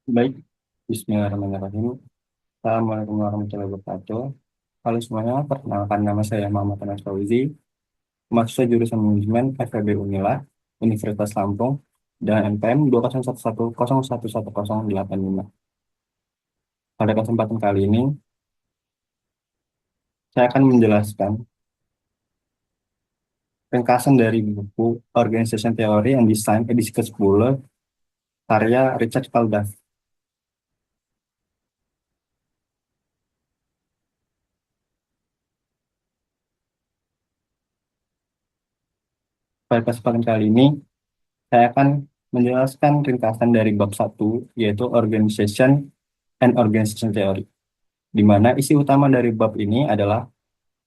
Baik, Bismillahirrahmanirrahim. Assalamualaikum warahmatullahi wabarakatuh. Halo semuanya, perkenalkan nama saya Muhammad Anas Fauzi, mahasiswa jurusan manajemen FEB Unila, Universitas Lampung, dengan NPM 20110111085. Pada kesempatan kali ini, saya akan menjelaskan ringkasan dari buku Organization Theory and Design edisi ke-10, karya Richard Kaldaf. Pada kesempatan kali ini, saya akan menjelaskan ringkasan dari bab 1, yaitu Organization and Organization Theory, di mana isi utama dari bab ini adalah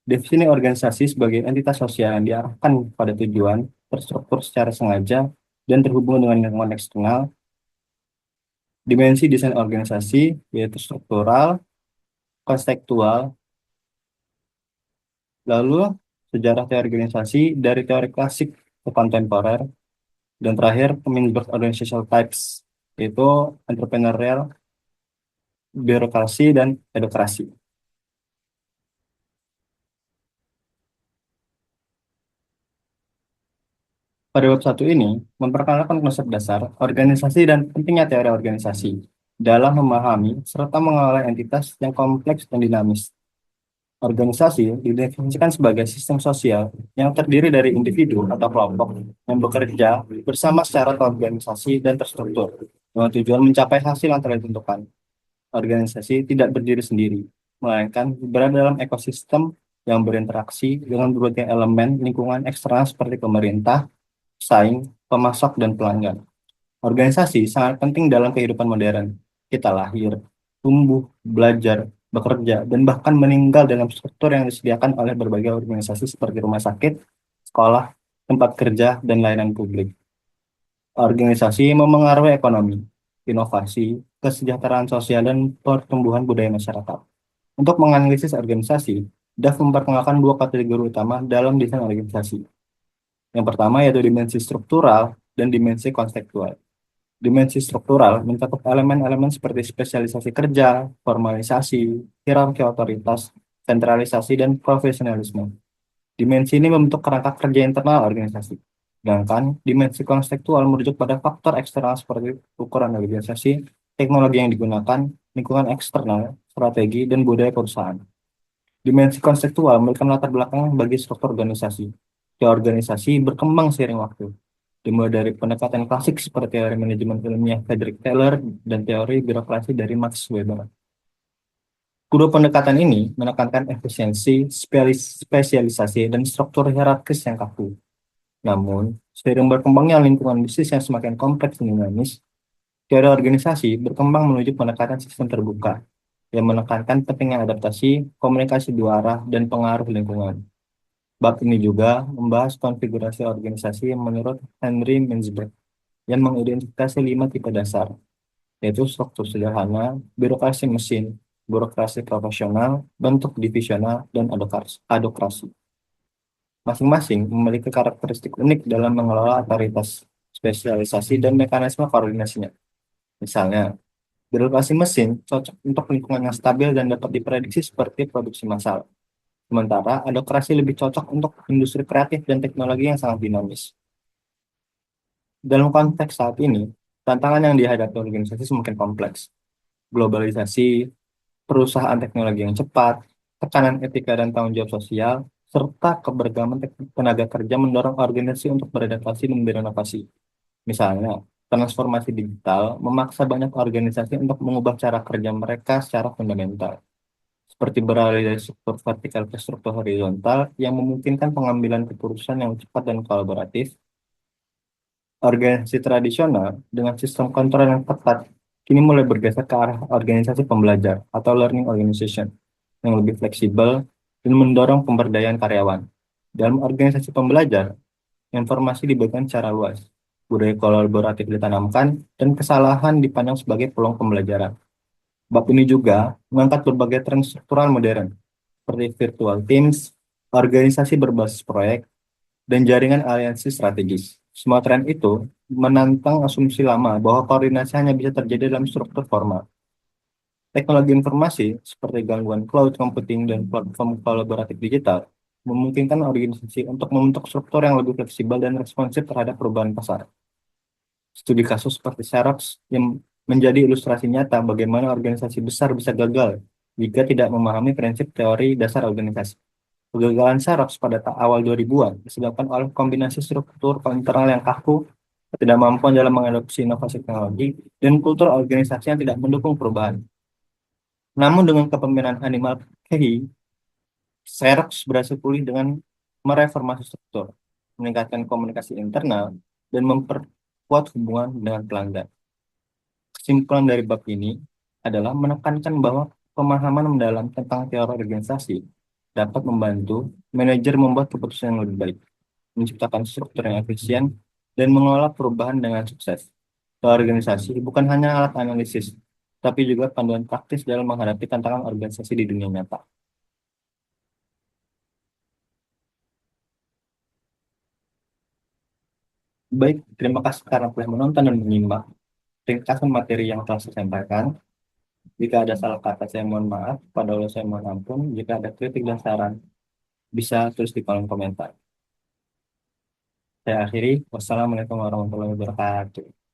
definisi organisasi sebagai entitas sosial yang diarahkan pada tujuan, terstruktur secara sengaja, dan terhubung dengan lingkungan eksternal, dimensi desain organisasi, yaitu struktural, konseptual, lalu sejarah teori organisasi dari teori klasik ke kontemporer, dan terakhir Minberg Organizational Types, yaitu entrepreneurial, birokrasi, dan edukasi. Pada bab 1 ini, memperkenalkan konsep dasar organisasi dan pentingnya teori organisasi dalam memahami serta mengelola entitas yang kompleks dan dinamis. Organisasi didefinisikan sebagai sistem sosial yang terdiri dari individu atau kelompok yang bekerja bersama secara terorganisasi dan terstruktur dengan tujuan mencapai hasil yang telah ditentukan. Organisasi tidak berdiri sendiri, melainkan berada dalam ekosistem yang berinteraksi dengan berbagai elemen lingkungan eksternal seperti pemerintah, saing, pemasok, dan pelanggan. Organisasi sangat penting dalam kehidupan modern. Kita lahir, tumbuh, belajar, bekerja, dan bahkan meninggal dalam struktur yang disediakan oleh berbagai organisasi seperti rumah sakit, sekolah, tempat kerja, dan layanan publik. Organisasi memengaruhi ekonomi, inovasi, kesejahteraan sosial, dan pertumbuhan budaya masyarakat. Untuk menganalisis organisasi, DAF memperkenalkan dua kategori utama dalam desain organisasi. Yang pertama yaitu dimensi struktural dan dimensi konseptual. Dimensi struktural mencakup elemen-elemen seperti spesialisasi kerja, formalisasi, hierarki otoritas, sentralisasi, dan profesionalisme. Dimensi ini membentuk kerangka kerja internal organisasi. Sedangkan dimensi konseptual merujuk pada faktor eksternal seperti ukuran organisasi, teknologi yang digunakan, lingkungan eksternal, strategi, dan budaya perusahaan. Dimensi konseptual memberikan latar belakang bagi struktur organisasi. Teori organisasi berkembang seiring waktu, dimulai dari pendekatan klasik seperti teori manajemen ilmiah Frederick Taylor dan teori birokrasi dari Max Weber. Kedua pendekatan ini menekankan efisiensi, spesialisasi, dan struktur hierarkis yang kaku. Namun, seiring berkembangnya lingkungan bisnis yang semakin kompleks dan dinamis, teori organisasi berkembang menuju pendekatan sistem terbuka yang menekankan pentingnya adaptasi, komunikasi dua arah, dan pengaruh lingkungan. Bab ini juga membahas konfigurasi organisasi menurut Henry Mintzberg yang mengidentifikasi 5 tipe dasar, yaitu struktur sederhana, birokrasi mesin, birokrasi profesional, bentuk divisional, dan adokrasi. Masing-masing memiliki karakteristik unik dalam mengelola otoritas, spesialisasi, dan mekanisme koordinasinya. Misalnya, birokrasi mesin cocok untuk lingkungan yang stabil dan dapat diprediksi seperti produksi massal. Sementara adokrasi lebih cocok untuk industri kreatif dan teknologi yang sangat dinamis. Dalam konteks saat ini, tantangan yang dihadapi organisasi semakin kompleks. Globalisasi, perusahaan teknologi yang cepat, tekanan etika dan tanggung jawab sosial, serta keberagaman tenaga kerja mendorong organisasi untuk beradaptasi dan berinovasi. Misalnya, transformasi digital memaksa banyak organisasi untuk mengubah cara kerja mereka secara fundamental, seperti beralih dari struktur vertikal ke struktur horizontal yang memungkinkan pengambilan keputusan yang cepat dan kolaboratif. Organisasi tradisional dengan sistem kontrol yang ketat kini mulai bergeser ke arah organisasi pembelajar atau learning organization yang lebih fleksibel dan mendorong pemberdayaan karyawan. Dalam organisasi pembelajar, informasi diberikan secara luas, budaya kolaboratif ditanamkan, dan kesalahan dipandang sebagai peluang pembelajaran. Bab ini juga mengangkat berbagai tren struktural modern, seperti virtual teams, organisasi berbasis proyek, dan jaringan aliansi strategis. Semua tren itu menantang asumsi lama bahwa koordinasi hanya bisa terjadi dalam struktur formal. Teknologi informasi seperti gangguan cloud computing dan platform kolaboratif digital memungkinkan organisasi untuk membentuk struktur yang lebih fleksibel dan responsif terhadap perubahan pasar. Studi kasus seperti Xerox yang menjadi ilustrasi nyata bagaimana organisasi besar bisa gagal jika tidak memahami prinsip teori dasar organisasi. Kegagalan Xerox pada awal 2000-an disebabkan oleh kombinasi struktur internal yang kaku, ketidakmampuan dalam mengadopsi inovasi teknologi, dan kultur organisasi yang tidak mendukung perubahan. Namun dengan kepemimpinan Hannibal Kehi, Xerox berhasil pulih dengan mereformasi struktur, meningkatkan komunikasi internal, dan memperkuat hubungan dengan pelanggan. Kesimpulan dari bab ini adalah menekankan bahwa pemahaman mendalam tentang teori organisasi dapat membantu manajer membuat keputusan yang lebih baik, menciptakan struktur yang efisien, dan mengelola perubahan dengan sukses. Teori organisasi bukan hanya alat analisis, tapi juga panduan praktis dalam menghadapi tantangan organisasi di dunia nyata. Baik, terima kasih karena telah menonton dan menyimak ringkasan materi yang telah saya sampaikan. Jika ada salah kata, saya mohon maaf. Pada Allah, saya mohon ampun. Jika ada kritik dan saran, bisa tulis di kolom komentar. Saya akhiri. Wassalamualaikum warahmatullahi wabarakatuh.